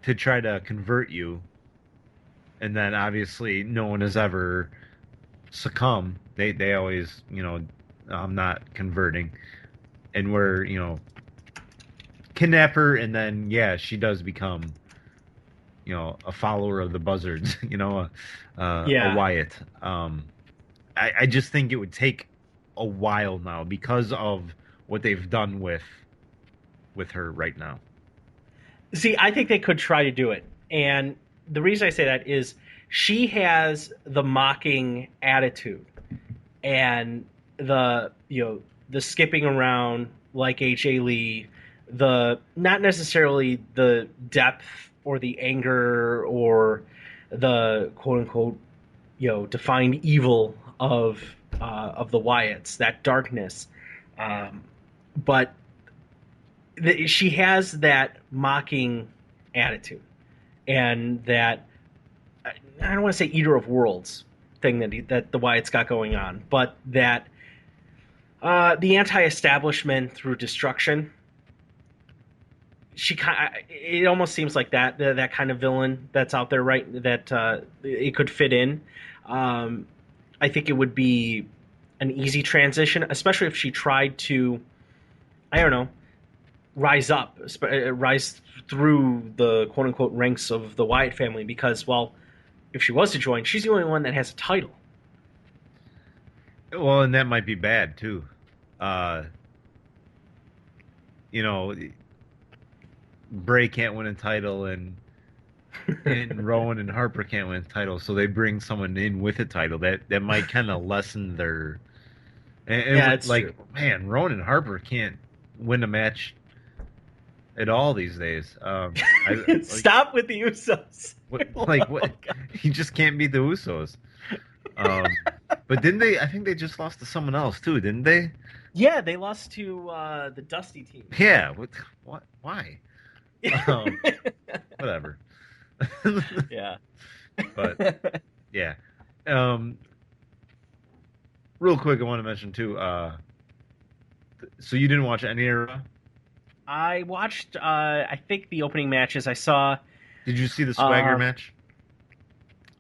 to try to convert you, and then obviously no one has ever succumbed. They always, I'm not converting, and we're, kidnap her, and then yeah, she does become, a follower of the Buzzards, a Yeah. Wyatt. I just think it would take a while now because of what they've done with her right now. See, I think they could try to do it. And the reason I say that is she has the mocking attitude and the skipping around like AJ Lee, the not necessarily the depth or the anger or the quote unquote defined evil of the Wyatts, that darkness. Um, but she has that mocking attitude and that I don't want to say eater of worlds thing that the Wyatts got going on, but that the anti-establishment through destruction. It almost seems like that kind of villain that's out there, right? That it could fit in. Um, I think it would be an easy transition, especially if she tried to, I don't know, rise through the quote unquote ranks of the Wyatt family. Because, well, if she was to join, she's the only one that has a title. Well, and that might be bad too. Uh, you know, Bray can't win a title, and Rowan and Harper can't win a title, so they bring someone in with a title that might kind of lessen their. Yeah, And it's true. like, man, Rowan and Harper can't win a match at all these days. I like Stop with the Usos. what like Oh, what God. he just can't beat the Usos. Um, but didn't they? I think they just lost to someone else too, didn't they? Yeah, they lost to the Dusty team. Yeah. What? Why? Um, whatever. Yeah. But yeah. Um, real quick, I want to mention too. So you didn't watch any era? I watched. I think the opening matches. I saw. Did you see the Swagger Um, match?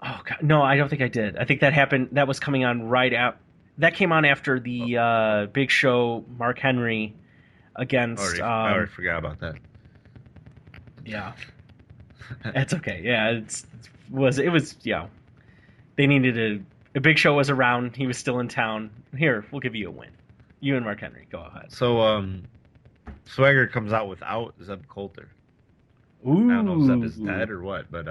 oh God, no, I don't think I did. I think that happened. That was coming on right out. That came on after Oh, the Big Show Mark Henry against. I already forgot about that. Yeah, that's okay. Yeah, it was they needed a Big Show was around. He was still in town. Here, we'll give you a win. You and Mark Henry, go ahead. So Swagger comes out without Zeb Coulter. I don't know if Zeb is Ooh. dead or what, but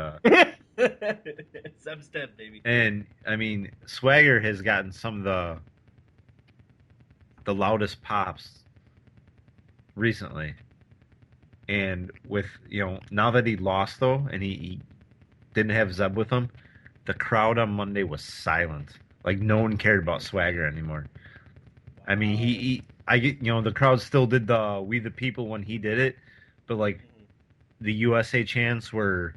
Zeb's dead, baby. and I mean Swagger has gotten some of the loudest pops recently. And with now that he lost though, and he didn't have Zeb with him, the crowd on Monday was silent. Like no one cared about Swagger anymore. I mean, Wow. I get, the crowd still did the "We the People" when he did it, but like the USA chants were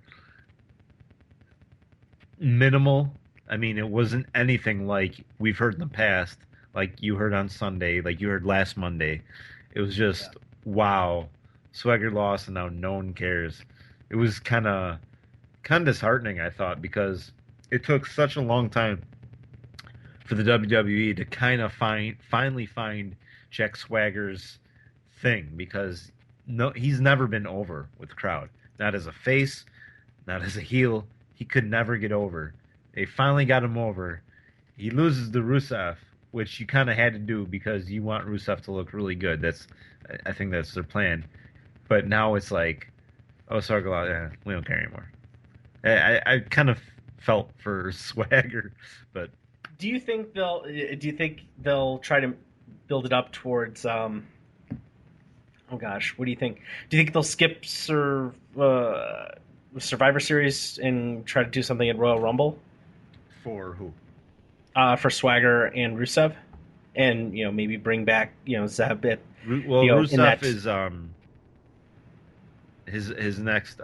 minimal. I mean, it wasn't anything like we've heard in the past, like you heard on Sunday, like you heard last Monday. It was Yeah. just wow, Swagger lost, and now no one cares. It was kind of disheartening, I thought, because it took such a long time for the WWE to kind of finally find Jack Swagger's thing because no, he's never been over with the crowd. Not as a face, not as a heel. He could never get over. They finally got him over. He loses to Rusev, which you kind of had to do because you want Rusev to look really good. I think that's their plan. But now it's like, oh, Circle, we don't care anymore. I kind of felt for Swagger, but Do you think they'll try to build it up towards oh gosh, what do you think? Do you think they'll skip Survivor Series and try to do something at Royal Rumble for who? for Swagger and Rusev, and maybe bring back Zeb at Well, in Rusev that. is his next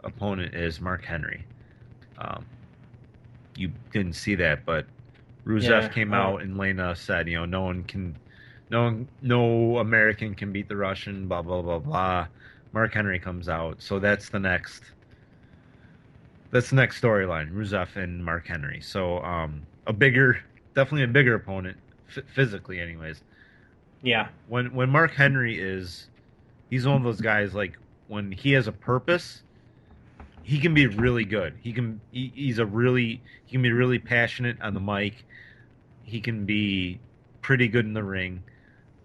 opponent is Mark Henry. Um, you didn't see that, but Rusev Yeah. came out and Lena said, no one can, no American can beat the Russian, blah blah blah blah. Mark Henry comes out, so that's the next storyline, Rusev and Mark Henry. So definitely a bigger opponent, physically, anyways. Yeah. When Mark Henry he's one of those guys like when he has a purpose, he can be really good. He can be really passionate on the mic. He can be pretty good in the ring,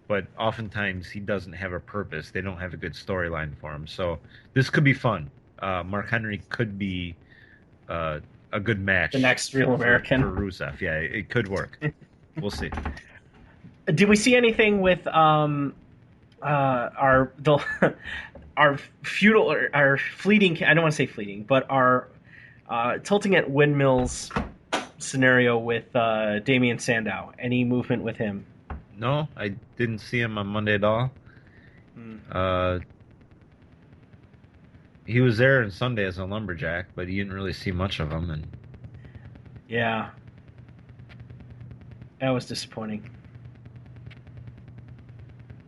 but oftentimes he doesn't have a purpose. They don't have a good storyline for him. So this could be fun. Mark Henry could be uh, a good The match next Real for American. Rusev. Yeah, it could work. We'll see. Did we see anything with our the our feudal or our fleeting? I don't want to say fleeting, but our tilting at windmills scenario with Damian Sandow. Any movement with him? No, I didn't see him on Monday at all. Hmm. Uh, he was there on Sunday as a lumberjack, but you didn't really see much of him. And Yeah, that was disappointing.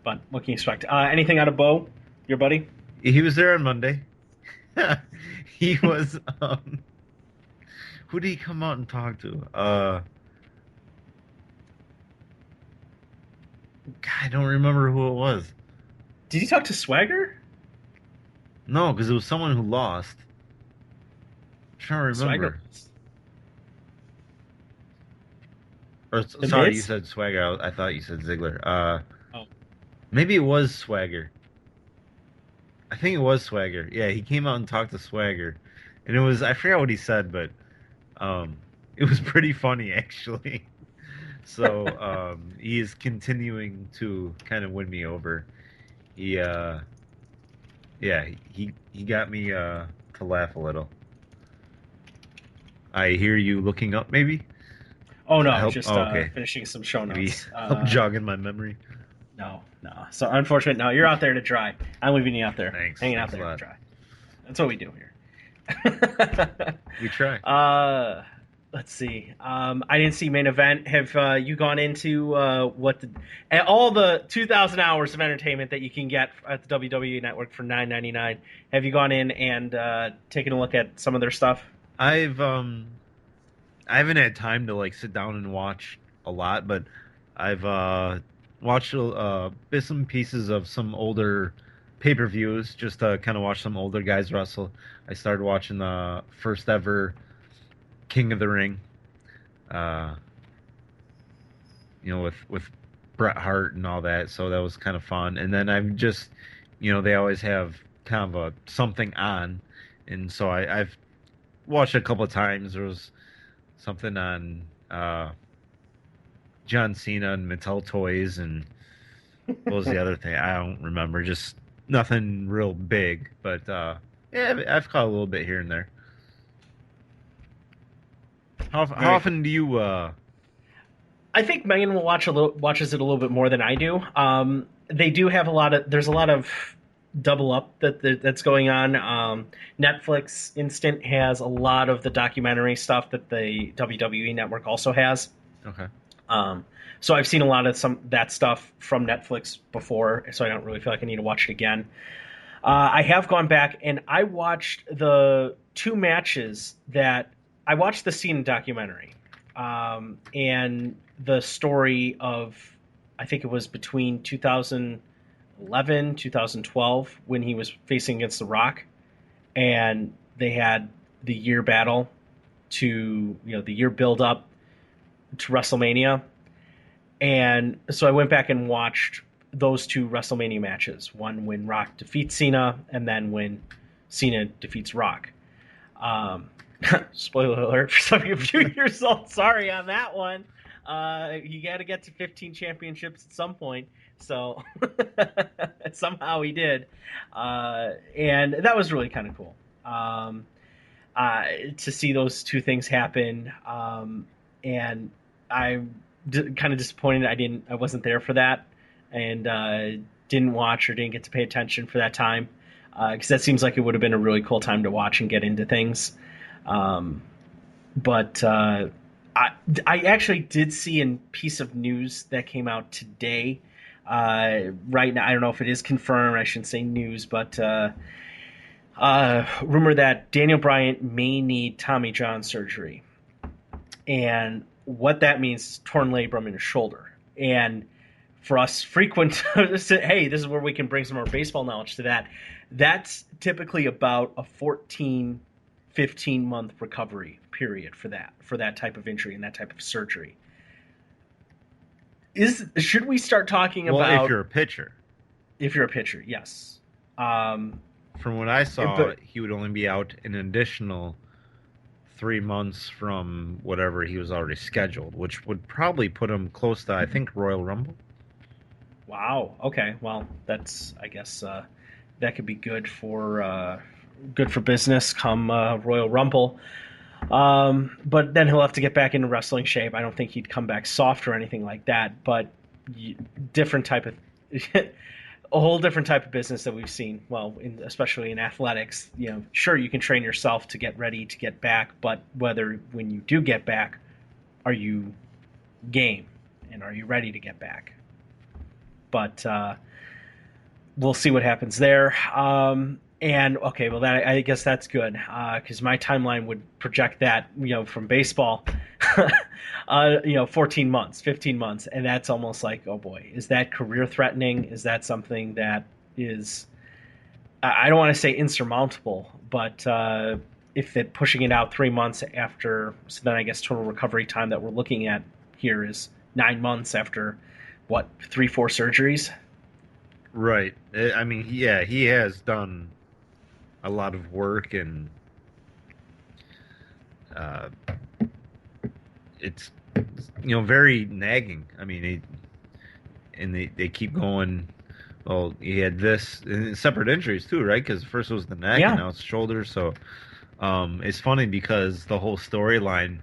But what can you expect? Anything out of Bo, your buddy? he was there on Monday. He was. Who did he come out and talk to? God, I don't remember who it was. Did you talk to Swagger? No, because it was someone who lost. I'm trying to Swagger. remember. Or The sorry, you Miz? said Swagger. I thought you said Ziggler. Oh, Maybe it was Swagger. I think it was Swagger. Yeah, he came out and talked to Swagger, and I forgot what he said, but um, it was pretty funny actually. So he is continuing to kind of win me over. He yeah, he got me to laugh a little. I hear you looking up, maybe oh to no, help. just Oh, okay, finishing some show maybe notes. help jog in my memory. No, no. So unfortunate. No, you're out there to dry. I'm leaving you out there, Thanks, hanging out thanks a there to lot. dry. That's what we do here. We try. uh, let's see. I didn't see main event. Have you gone into all the 2,000 hours of entertainment that you can get at the WWE Network for $9.99? Have you gone in and taken a look at some of their stuff? I've I haven't had time to like sit down and watch a lot, but I've watched bits and pieces of some older pay-per-views just to kind of watch some older guys wrestle. I started watching the first ever King of the Ring, uh, with Bret Hart and all that, so that was kind of fun. And then I'm just, they always have kind of a something on, and so I've watched it a couple of times. There was something on John Cena and Mattel Toys, and what was the other thing? I don't remember. Just nothing real big, but yeah, I've caught a little bit here and there. How Very cool. often do you? I think Megan watches it a little bit more than I do. They do have there's a lot of double up that's going on. Netflix Instant has a lot of the documentary stuff that the WWE Network also has. Okay. Um, so I've seen a lot of that stuff from Netflix before, so I don't really feel like I need to watch it again. I have gone back and I watched the two matches that I watched the Cena documentary, and the story of, I think it was between 2011 2012 when he was facing against The Rock, and they had the year battle to the year build up to WrestleMania. And so I went back and watched those two WrestleMania matches. One when Rock defeats Cena, and then when Cena defeats Rock. Um, Spoiler alert for some of you viewers. Sorry on that one. You got to get to 15 championships at some point. So somehow he did. And that was really kind of cool. To see those two things happen. And I'm kind of disappointed I wasn't there for that, and didn't watch or didn't get to pay attention for that time, because that seems like it would have been a really cool time to watch and get into things. But I actually did see a piece of news that came out today. Right now, I don't know if it is confirmed. I shouldn't say news, but rumor that Daniel Bryan may need Tommy John surgery, and what that means is torn labrum in his shoulder. And for us frequent, hey, this is where we can bring some more baseball knowledge to that. That's typically about a 14, 15-month recovery period for that type of injury and that type of surgery. Should we start talking Well, if about you're a pitcher, if you're a pitcher? Yes. Um, from what I saw, but he would only be out an additional 3 months from whatever he was already scheduled, which would probably put him close to, I think, Royal Rumble. wow. Okay. Well, that's I guess that could be good for business come Royal Rumble. But then he'll have to get back into wrestling shape. I don't think he'd come back soft or anything like that. But different type of a whole different type of business that we've seen. Well, especially in athletics, sure you can train yourself to get ready to get back, but whether when you do get back, are you game and are you ready to get back? But we'll see what happens there. And okay, well, that I guess that's good because my timeline would project that from baseball, 14 months, 15 months, and that's almost like, oh boy, is that career threatening? Is that something that is I don't want to say insurmountable, but if it pushing it out 3 months after, so then I guess total recovery time that we're looking at here is 9 months after what 3-4 surgeries. Right. I mean, yeah, he has done a lot of work, and uh, it's very nagging. I mean, they keep going. Well, he had this and separate injuries too, right? Because first it was the neck, and Yeah, now it's shoulder. So it's funny because the whole storyline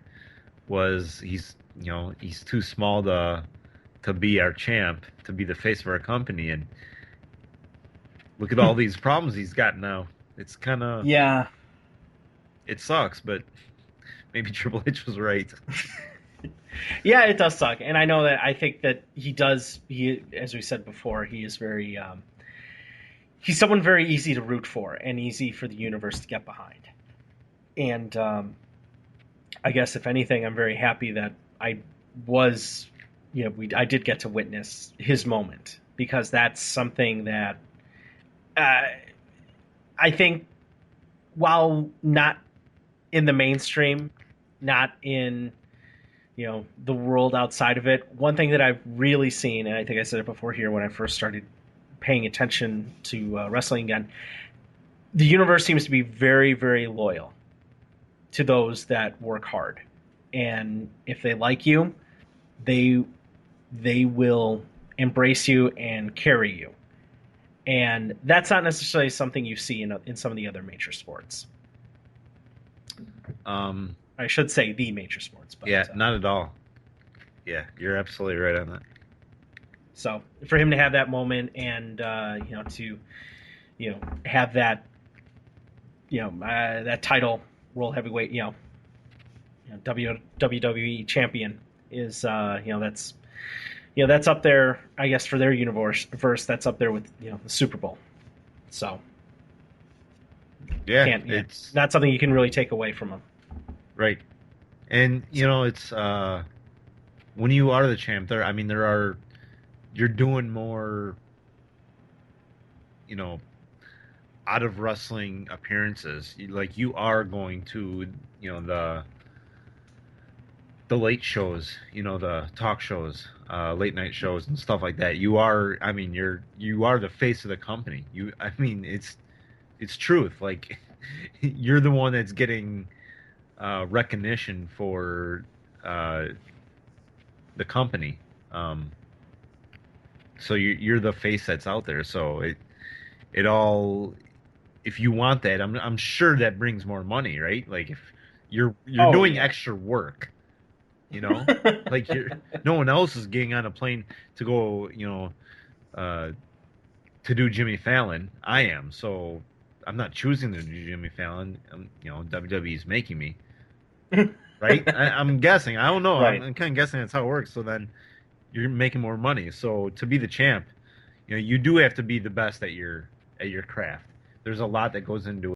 was he's too small to be our champ, to be the face of our company, and look at all these problems he's got now. It's kind of yeah. it sucks, but maybe Triple H was right. Yeah, it does suck, and I know that. I think that he does. He, as we said before, he is very. He's someone very easy to root for and easy for the universe to get behind. And I guess if anything, I'm very happy that I was. I did get to witness his moment because that's something that uh, I think, while not in the mainstream, not in the world outside of it. One thing that I've really seen, and I think I said it before here when I first started paying attention to wrestling again, the universe seems to be very, very loyal to those that work hard, and if they like you, they they will embrace you and carry you, and that's not necessarily something you see in some of the other major sports. Um, I should say the major sports, but yeah, not at all. Yeah, you're absolutely right on that. so for him to have that moment and to have that that title world heavyweight WWE champion is that's up there, I guess, for their universe. That's up there with the Super Bowl. So Yeah, can't it's not something you can really take away from him. right. And it's when you are the champ, I mean, you're doing more, you know, out of wrestling appearances. Like you are going to, the late shows, the talk shows, late night shows and stuff like that. You are, I mean, you are the face of the company. I mean, it's truth. Like you're the one that's getting recognition for uh, the company. Um, so you're the face that's out there. So it all, if you want that, I'm sure that brings more money, right? Like if you're Oh doing yeah. extra work, like you're no one else is getting on a plane to go, uh, to do Jimmy Fallon. I am, so I'm not choosing to do Jimmy Fallon. WWE's making me, right? I'm guessing. I don't know. I'm, Right. I'm kind of guessing that's how it works. So then you're making more money. So to be the champ, you do have to be the best at your craft. There's a lot that goes into